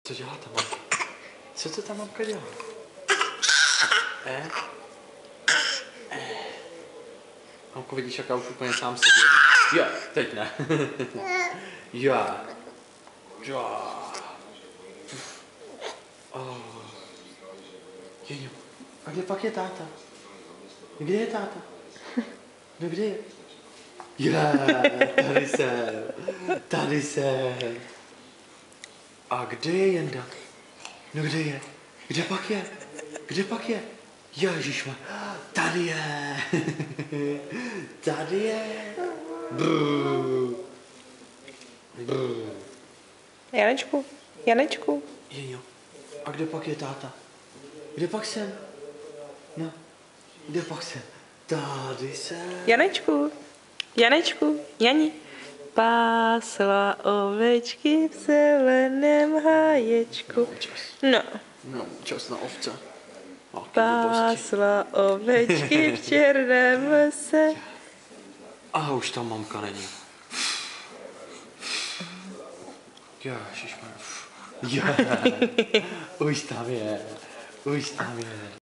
Co dělá ta mamka? Co to ta mamka dělá? Mamko, vidíš, jak já už úplně sám sedím? Jo, teď ne. Jo. Jo. Oh. Jeňo, a kde pak je táta? Kde je táta? No kde je? Tady jsem. Tady jsem. A kde je Jenda? No kde je? Kde pak je? Kde pak je? Ježišma, tady je. Tady je. Brrr. Brrr. Janečku, Janečku. Jeňo, a kde pak je táta? Kde pak jsem? No, kde pak jsem? Tady jsem. Janečku, Janečku, Jani. Pásla ovečky v zeleném háječku. No. No, čas na ovce. Pásla ovečky v černém lese. A už tam mamka není. Ježišmarja. Už tam je. Už tam je.